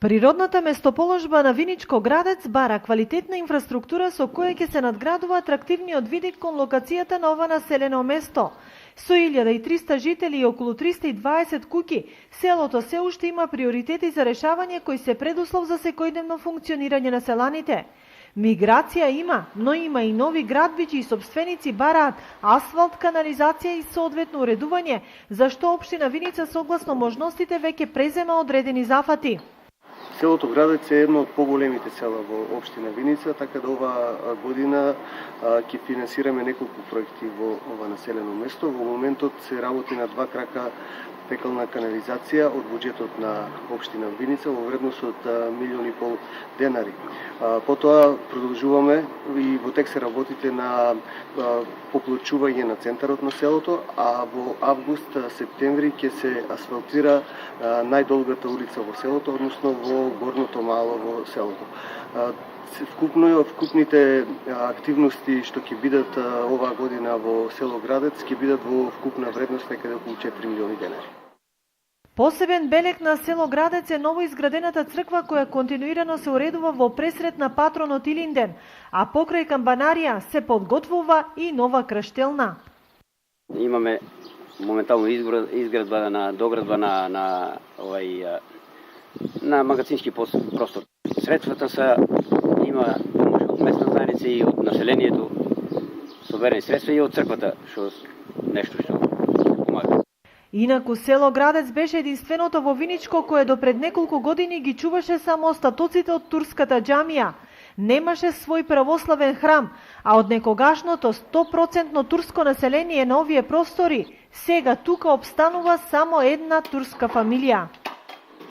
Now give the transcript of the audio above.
Природната местоположба на Виничко Градец бара квалитетна инфраструктура со која ќе се надградува атрактивниот видик кон локацијата на ова населено место. Со 1300 жители и околу 320 куќи, селото се уште има приоритети за решавање кои се предуслов за секојдневно функционирање на селаните. Миграција има, но има и нови градбиџи и сопственици бараат асфалт, канализација и соодветно уредување, зашто општина Виница согласно можностите веќе презема одредени зафати. Селото Градец е едно од поголемите села во општина Виница, така да оваа година ќе финансираме неколку проекти во ова населено место. Во моментот се работи на 2 крака фекална канализација од буџетот на општина Виница во вредност од 1,5 милиони денари. Потоа продолжуваме и во тек се работите на поплочување на центарот на селото, а во август, септември ќе се асфалтира најдолгата улица во селото, односно во горното мало во селото. Вкупните активности што ќе бидат оваа година во село Градец ќе бидат во вкупна вредност некаде околу 4 милиони денари. Посебен белег на село Градец е новоизградената црква која континуирано се уредува во пресрет на патронот Илинден, а покрај камбанарија се подготвува и нова крштелна. Имаме моментално изградба на доградба на магазински простор. Средствата са има помош од местна заедница и од населението, соберени средства и од црквата, што нешто што помага. Инаку село Градец беше единственото во Виничко кое до пред неколку години ги чуваше само остатоците од турската џамија. Немаше свој православен храм, а од некогашното 100% турско население на овие простори, сега тука обстанува само една турска фамилија.